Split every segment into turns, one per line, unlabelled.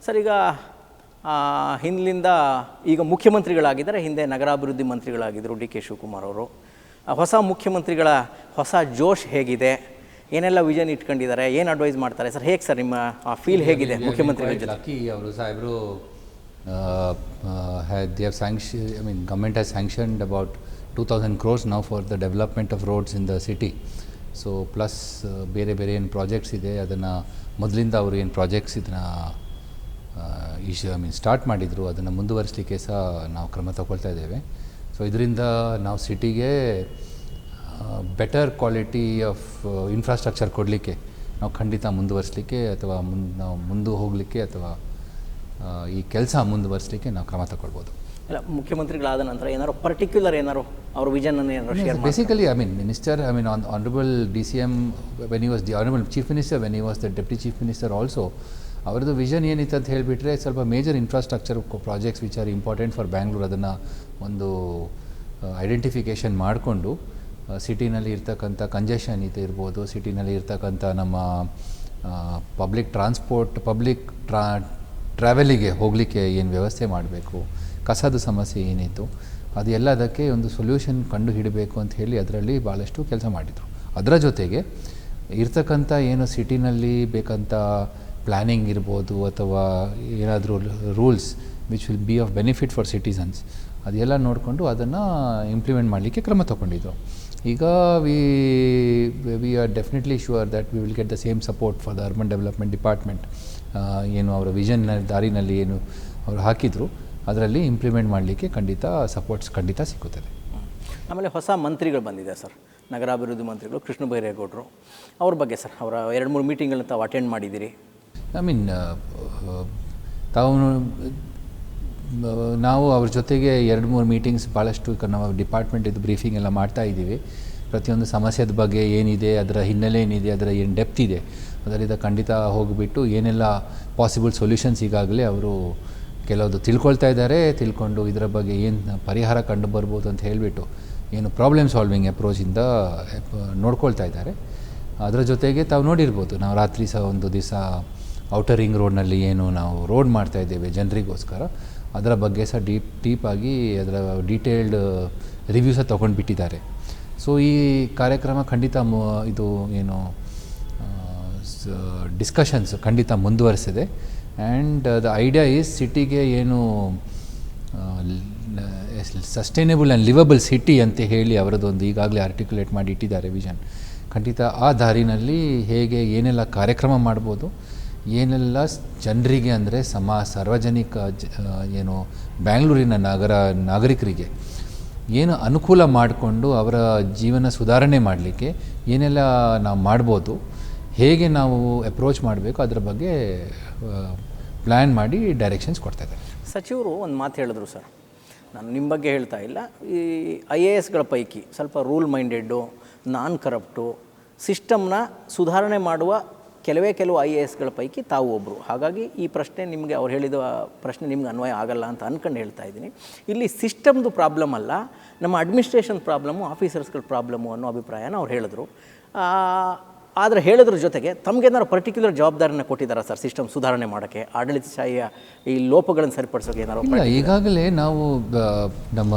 Sir, ಈಗ ಹಿಂದಿನಿಂದ ಈಗ ಮುಖ್ಯಮಂತ್ರಿಗಳಾಗಿದ್ದಾರೆ, ಹಿಂದೆ ನಗರಾಭಿವೃದ್ಧಿ ಮಂತ್ರಿಗಳಾಗಿದ್ದರು ಡಿ ಕೆ ಶಿವಕುಮಾರ್ ಅವರು. ಹೊಸ ಮುಖ್ಯಮಂತ್ರಿಗಳ ಹೊಸ ಜೋಶ್ ಹೇಗಿದೆ, ಏನೆಲ್ಲ ವಿಷನ್ ಇಟ್ಕೊಂಡಿದ್ದಾರೆ, ಏನು ಅಡ್ವೈಸ್ ಮಾಡ್ತಾರೆ ಸರ್? ಹೇಗೆ ಸರ್ ನಿಮ್ಮ ಫೀಲ್ ಹೇಗಿದೆ ಮುಖ್ಯಮಂತ್ರಿಗಳ ಜೊತೆ?
ಲಕ್ಕಿ ಅವರು ಸಾಹೇಬರು they have sanctioned, I mean government has sanctioned about 2000 crores now for the development of roads in the city. So plus ಬೇರೆ ಬೇರೆ ಏನು ಪ್ರಾಜೆಕ್ಟ್ಸ್ ಇದೆ ಅದನ್ನು ಮೊದಲಿಂದ ಅವರು ಏನು ಪ್ರಾಜೆಕ್ಟ್ಸ್ ಇದನ್ನು ಸ್ಟಾರ್ಟ್ ಮಾಡಿದರು ಅದನ್ನು ಮುಂದುವರಿಸಲಿಕ್ಕೆ ಸಹ ನಾವು ಕ್ರಮ ತಗೊಳ್ತಾ ಇದ್ದೇವೆ. ಸೊ ಇದರಿಂದ ನಾವು ಸಿಟಿಗೆ ಬೆಟರ್ ಕ್ವಾಲಿಟಿ ಆಫ್ ಇನ್ಫ್ರಾಸ್ಟ್ರಕ್ಚರ್ ಕೊಡಲಿಕ್ಕೆ ನಾವು ಖಂಡಿತ ಮುಂದುವರಿಸಲಿಕ್ಕೆ ಅಥವಾ ನಾವು ಮುಂದೆ ಹೋಗಲಿಕ್ಕೆ ಅಥವಾ ಈ ಕೆಲಸ ಮುಂದುವರಿಸಲಿಕ್ಕೆ ನಾವು ಕ್ರಮ ತಗೊಳ್ಬೋದು.
ಇಲ್ಲ, ಮುಖ್ಯಮಂತ್ರಿಗಳಾದ ನಂತರ ಏನಾದ್ರು ಪರ್ಟಿಕ್ಯುಲರ್ ಏನಾದ್ರು ಅವ್ರ ವಿಷನ್ ಏನಾದ್ರು ಶೇರ್ ಮಾಡಿ?
Basically minister honourable DCM when he was the honourable chief minister, when he was the deputy chief minister also, ಅವ್ರದ್ದು ವಿಷನ್ ಏನಿತ್ತು ಅಂತ ಹೇಳಿಬಿಟ್ರೆ ಸ್ವಲ್ಪ major infrastructure projects which are important for Bangalore ಅದನ್ನು ಒಂದು ಐಡೆಂಟಿಫಿಕೇಷನ್ ಮಾಡಿಕೊಂಡು ಸಿಟಿನಲ್ಲಿ ಇರ್ತಕ್ಕಂಥ ಕಂಜೆಷನ್ ಇರ್ಬೋದು, ಸಿಟಿನಲ್ಲಿ ಇರ್ತಕ್ಕಂಥ ನಮ್ಮ ಪಬ್ಲಿಕ್ ಟ್ರಾವೆಲಿಗೆ ಹೋಗಲಿಕ್ಕೆ ಏನು ವ್ಯವಸ್ಥೆ ಮಾಡಬೇಕು, ಕಸದ ಸಮಸ್ಯೆ ಏನಿತ್ತು ಅದು ಎಲ್ಲದಕ್ಕೆ ಒಂದು ಸೊಲ್ಯೂಷನ್ ಕಂಡು ಹಿಡಬೇಕು ಅಂತ ಹೇಳಿ ಅದರಲ್ಲಿ ಭಾಳಷ್ಟು ಕೆಲಸ ಮಾಡಿದರು. ಅದರ ಜೊತೆಗೆ ಇರ್ತಕ್ಕಂಥ ಏನು ಸಿಟಿನಲ್ಲಿ ಬೇಕಂತ ಪ್ಲ್ಯಾನಿಂಗ್ ಇರ್ಬೋದು ಅಥವಾ ಏನಾದರೂ rules which will be of benefit for citizens ಅದೆಲ್ಲ ನೋಡಿಕೊಂಡು ಅದನ್ನು ಇಂಪ್ಲಿಮೆಂಟ್ ಮಾಡಲಿಕ್ಕೆ ಕ್ರಮ ತಗೊಂಡಿದ್ದು. ಈಗ we are definitely sure that we will get the same support for the urban development department. ಏನು ಅವರ ವಿಷನ್ ದಾರಿನಲ್ಲಿ ಏನು ಅವರು ಹಾಕಿದರು ಅದರಲ್ಲಿ ಇಂಪ್ಲಿಮೆಂಟ್ ಮಾಡಲಿಕ್ಕೆ ಸಪೋರ್ಟ್ಸ್ ಖಂಡಿತ ಸಿಗುತ್ತದೆ.
ಆಮೇಲೆ ಹೊಸ ಮಂತ್ರಿಗಳು ಬಂದಿದೆ ಸರ್, ನಗರಾಭಿವೃದ್ಧಿ ಮಂತ್ರಿಗಳು ಕೃಷ್ಣ ಬೈರೇಗೌಡರು. ಅವ್ರ ಬಗ್ಗೆ ಸರ್, ಅವರ 2-3 ಮೀಟಿಂಗ್ಗಳನ್ನ ತಾವು ಅಟೆಂಡ್ ಮಾಡಿದ್ದೀರಿ.
ನಾವು ಅವ್ರ ಜೊತೆಗೆ 2-3 ಮೀಟಿಂಗ್ಸ್ ಭಾಳಷ್ಟು ನಾವು ಡಿಪಾರ್ಟ್ಮೆಂಟ್ ಇದು ಬ್ರೀಫಿಂಗ್ ಎಲ್ಲ ಮಾಡ್ತಾ ಇದ್ದೀವಿ. ಪ್ರತಿಯೊಂದು ಸಮಸ್ಯೆದ ಬಗ್ಗೆ ಏನಿದೆ, ಅದರ ಹಿನ್ನೆಲೆ ಏನಿದೆ, ಅದರ ಏನು ಡೆಪ್ತ್ ಇದೆ ಅದರಿಂದ ಖಂಡಿತ ಹೋಗಿಬಿಟ್ಟು ಏನೆಲ್ಲ ಪಾಸಿಬಲ್ ಸೊಲ್ಯೂಷನ್ಸ್ ಈಗಾಗಲೇ ಅವರು ಕೆಲವೊಂದು ತಿಳ್ಕೊಳ್ತಾ ಇದ್ದಾರೆ. ತಿಳ್ಕೊಂಡು ಇದರ ಬಗ್ಗೆ ಏನು ಪರಿಹಾರ ಕಂಡು ಬರ್ಬೋದು ಅಂತ ಹೇಳಿಬಿಟ್ಟು ಏನು ಪ್ರಾಬ್ಲಮ್ ಸಾಲ್ವಿಂಗ್ ಅಪ್ರೋಚಿಂದ ನೋಡ್ಕೊಳ್ತಾ ಇದ್ದಾರೆ. ಅದರ ಜೊತೆಗೆ ತಾವು ನೋಡಿರ್ಬೋದು, ನಾವು ರಾತ್ರಿ ಸಹ ಒಂದು ದಿವಸ ಔಟರ್ ರಿಂಗ್ ರೋಡ್ನಲ್ಲಿ ಏನು ನಾವು ರೋಡ್ ಮಾಡ್ತಾ ಇದ್ದೇವೆ ಜನರಿಗೋಸ್ಕರ, ಅದರ ಬಗ್ಗೆ ಸಹ ಡೀಪಾಗಿ ಅದರ ಡೀಟೇಲ್ಡ್ ರಿವ್ಯೂ ಸಹ ತೊಗೊಂಡ್ಬಿಟ್ಟಿದ್ದಾರೆ. ಸೊ ಈ ಕಾರ್ಯಕ್ರಮ ಖಂಡಿತ ಇದು ಏನು ಡಿಸ್ಕಷನ್ಸ್ ಖಂಡಿತ ಮುಂದುವರಿಸಿದೆ. ಆ್ಯಂಡ್ ದ ಐಡಿಯಾ ಈಸ್ ಸಿಟಿಗೆ ಏನು ಸಸ್ಟೈನೇಬಲ್ ಆ್ಯಂಡ್ ಲಿವಬಲ್ ಸಿಟಿ ಅಂತ ಹೇಳಿ ಅವರದೊಂದು ಈಗಾಗಲೇ ಆರ್ಟಿಕ್ಯುಲೇಟ್ ಮಾಡಿ ಇಟ್ಟಿದ್ದಾರೆ ವಿಷನ್. ಖಂಡಿತ ಆ ದಾರಿನಲ್ಲಿ ಹೇಗೆ ಏನೆಲ್ಲ ಕಾರ್ಯಕ್ರಮ ಮಾಡ್ಬೋದು, ಏನೆಲ್ಲ ಜನರಿಗೆ ಅಂದರೆ ಸಾರ್ವಜನಿಕ ಏನು ಬ್ಯಾಂಗ್ಳೂರಿನ ನಾಗರಿಕರಿಗೆ ಏನು ಅನುಕೂಲ ಮಾಡಿಕೊಂಡು ಅವರ ಜೀವನ ಸುಧಾರಣೆ ಮಾಡಲಿಕ್ಕೆ ಏನೆಲ್ಲ ನಾವು ಮಾಡ್ಬೋದು, ಹೇಗೆ ನಾವು ಅಪ್ರೋಚ್ ಮಾಡಬೇಕು ಅದರ ಬಗ್ಗೆ ಪ್ಲ್ಯಾನ್ ಮಾಡಿ ಡೈರೆಕ್ಷನ್ಸ್ ಕೊಡ್ತಾಯಿದ್ದಾರೆ.
ಸಚಿವರು ಒಂದು ಮಾತು ಹೇಳಿದ್ರು ಸರ್, ನಾನು ನಿಮ್ಮ ಬಗ್ಗೆ ಹೇಳ್ತಾ ಇಲ್ಲ, ಈ IASಗಳ ಪೈಕಿ ಸ್ವಲ್ಪ ರೂಲ್ ಮೈಂಡೆಡ್ಡು, ನಾನ್ ಕರಪ್ಟು, ಸಿಸ್ಟಮ್ನ ಸುಧಾರಣೆ ಮಾಡುವ ಕೆಲವು IASಗಳ ಪೈಕಿ ತಾವು ಒಬ್ಬರು. ಹಾಗಾಗಿ ಈ ಪ್ರಶ್ನೆ ನಿಮಗೆ, ಅವ್ರು ಹೇಳಿದ ಪ್ರಶ್ನೆ ನಿಮ್ಗೆ ಅನ್ವಯ ಆಗಲ್ಲ ಅಂತ ಅಂದ್ಕೊಂಡು ಹೇಳ್ತಾ ಇದ್ದೀನಿ. ಇಲ್ಲಿ ಸಿಸ್ಟಮ್ದು ಪ್ರಾಬ್ಲಮ್ ಅಲ್ಲ, ನಮ್ಮ ಅಡ್ಮಿನಿಸ್ಟ್ರೇಷನ್ ಪ್ರಾಬ್ಲಮ್ಮು, ಆಫೀಸರ್ಸ್ಗಳ ಪ್ರಾಬ್ಲಮ್ಮು ಅನ್ನೋ ಅಭಿಪ್ರಾಯನ ಅವ್ರು ಹೇಳಿದ್ರು. ಆದರೆ ಹೇಳೋದ್ರ ಜೊತೆಗೆ ತಮಗೇನಾದ್ರು ಪರ್ಟಿಕ್ಯುಲರ್ ಜವಾಬ್ದಾರಿನ ಕೊಟ್ಟಿದ್ದಾರೆ ಸರ್ ಸಿಸ್ಟಮ್ ಸುಧಾರಣೆ ಮಾಡೋಕ್ಕೆ, ಆಡಳಿತಶಾಹಿಯ ಈ ಲೋಪಗಳನ್ನು ಸರಿಪಡಿಸೋಕೆ ಏನಾದ್ರು?
ಈಗಾಗಲೇ ನಾವು ನಮ್ಮ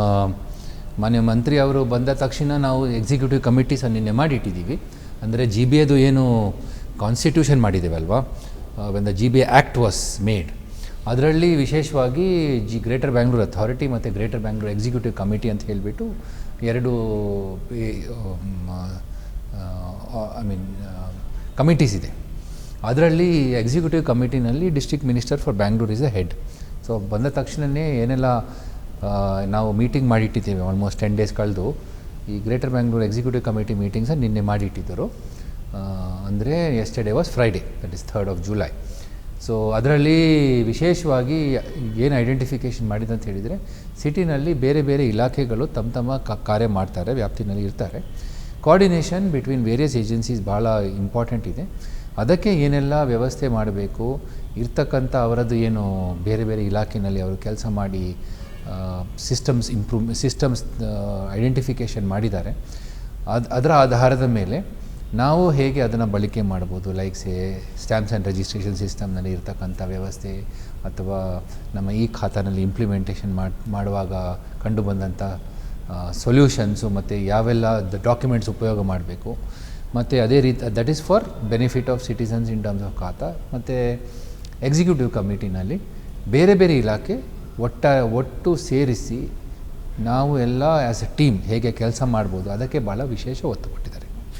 ಮಾನ್ಯ ಮಂತ್ರಿ ಅವರು ಬಂದ ತಕ್ಷಣ ನಾವು ಎಕ್ಸಿಕ್ಯೂಟಿವ್ ಕಮಿಟೀಸ್ ನಿನ್ನೆ ಮಾಡಿಟ್ಟಿದ್ದೀವಿ. ಅಂದರೆ GBAದು ಏನು ಕಾನ್ಸ್ಟಿಟ್ಯೂಷನ್ ಮಾಡಿದ್ದೇವಲ್ವಾ, when the GBA act was made, ಅದರಲ್ಲಿ ವಿಶೇಷವಾಗಿ ಗ್ರೇಟರ್ ಬ್ಯಾಂಗ್ಳೂರ್ ಅಥಾರಿಟಿ ಮತ್ತು ಗ್ರೇಟರ್ ಬ್ಯಾಂಗ್ಳೂರ್ ಎಕ್ಸಿಕ್ಯೂಟಿವ್ ಕಮಿಟಿ ಅಂತ ಹೇಳಿಬಿಟ್ಟು 2 ಕಮಿಟೀಸ್ ಇದೆ. ಅದರಲ್ಲಿ ಎಕ್ಸಿಕ್ಯೂಟಿವ್ ಕಮಿಟಿನಲ್ಲಿ district minister for Bangalore is a head. So ಬಂದ ತಕ್ಷಣವೇ ಏನೆಲ್ಲ ನಾವು ಮೀಟಿಂಗ್ ಮಾಡಿಟ್ಟಿದ್ದೇವೆ, ಆಲ್ಮೋಸ್ಟ್ 10 ಡೇಸ್ ಕಳೆದು ಈ ಗ್ರೇಟರ್ ಬ್ಯಾಂಗ್ಳೂರ್ ಎಕ್ಸಿಕ್ಯೂಟಿವ್ ಕಮಿಟಿ ಮೀಟಿಂಗ್ಸ ನಿನ್ನೆ ಮಾಡಿಟ್ಟಿದ್ದರು. ಅಂದರೆ yesterday was Friday, that is 3rd of July. So ಅದರಲ್ಲಿ ವಿಶೇಷವಾಗಿ ಏನು ಐಡೆಂಟಿಫಿಕೇಷನ್ ಮಾಡಿದೆ ಅಂತ ಹೇಳಿದರೆ, ಸಿಟಿನಲ್ಲಿ ಬೇರೆ ಬೇರೆ ಇಲಾಖೆಗಳು ತಮ್ಮ ಕಾರ್ಯ ಮಾಡ್ತಾರೆ, ವ್ಯಾಪ್ತಿನಲ್ಲಿ ಇರ್ತಾರೆ. ಕೋಆರ್ಡಿನೇಷನ್ ಬಿಟ್ವೀನ್ ವೇರಿಯಸ್ ಏಜೆನ್ಸೀಸ್ ಭಾಳ ಇಂಪಾರ್ಟೆಂಟ್ ಇದೆ. ಅದಕ್ಕೆ ಏನೆಲ್ಲ ವ್ಯವಸ್ಥೆ ಮಾಡಬೇಕು, ಇರ್ತಕ್ಕಂಥ ಅವರದ್ದು ಏನು ಬೇರೆ ಬೇರೆ ಇಲಾಖೆಯಲ್ಲಿ ಅವರು ಕೆಲಸ ಮಾಡಿ ಸಿಸ್ಟಮ್ಸ್ ಐಡೆಂಟಿಫಿಕೇಷನ್ ಮಾಡಿದ್ದಾರೆ. ಅದರ ಆಧಾರದ ಮೇಲೆ ನಾವು ಹೇಗೆ ಅದನ್ನು ಬಳಕೆ ಮಾಡ್ಬೋದು, ಲೈಕ್ಸೇ ಸ್ಟ್ಯಾಂಪ್ಸ್ ಆ್ಯಂಡ್ ರಿಜಿಸ್ಟ್ರೇಷನ್ ಸಿಸ್ಟಮ್ನಲ್ಲಿ ಇರ್ತಕ್ಕಂಥ ವ್ಯವಸ್ಥೆ ಅಥವಾ ನಮ್ಮ ಈ ಖಾತಾನಲ್ಲಿ ಇಂಪ್ಲಿಮೆಂಟೇಷನ್ ಮಾಡುವಾಗ ಕಂಡುಬಂದಂಥ ಸೊಲ್ಯೂಷನ್ಸು ಮತ್ತು ಯಾವೆಲ್ಲ ಡಾಕ್ಯುಮೆಂಟ್ಸ್ ಉಪಯೋಗ ಮಾಡಬೇಕು, ಮತ್ತು ಅದೇ ರೀತಿ that is for benefit of citizens in terms of ಖಾತಾ. ಮತ್ತು ಎಕ್ಸಿಕ್ಯೂಟಿವ್ ಕಮಿಟಿನಲ್ಲಿ ಬೇರೆ ಬೇರೆ ಇಲಾಖೆ ಒಟ್ಟು ಸೇರಿಸಿ ನಾವು ಎಲ್ಲ ಆ್ಯಸ್ ಎ ಟೀಮ್ ಹೇಗೆ ಕೆಲಸ ಮಾಡ್ಬೋದು ಅದಕ್ಕೆ ಭಾಳ ವಿಶೇಷ ಒತ್ತು ಕೊಟ್ಟಿದ್ದೀವಿ.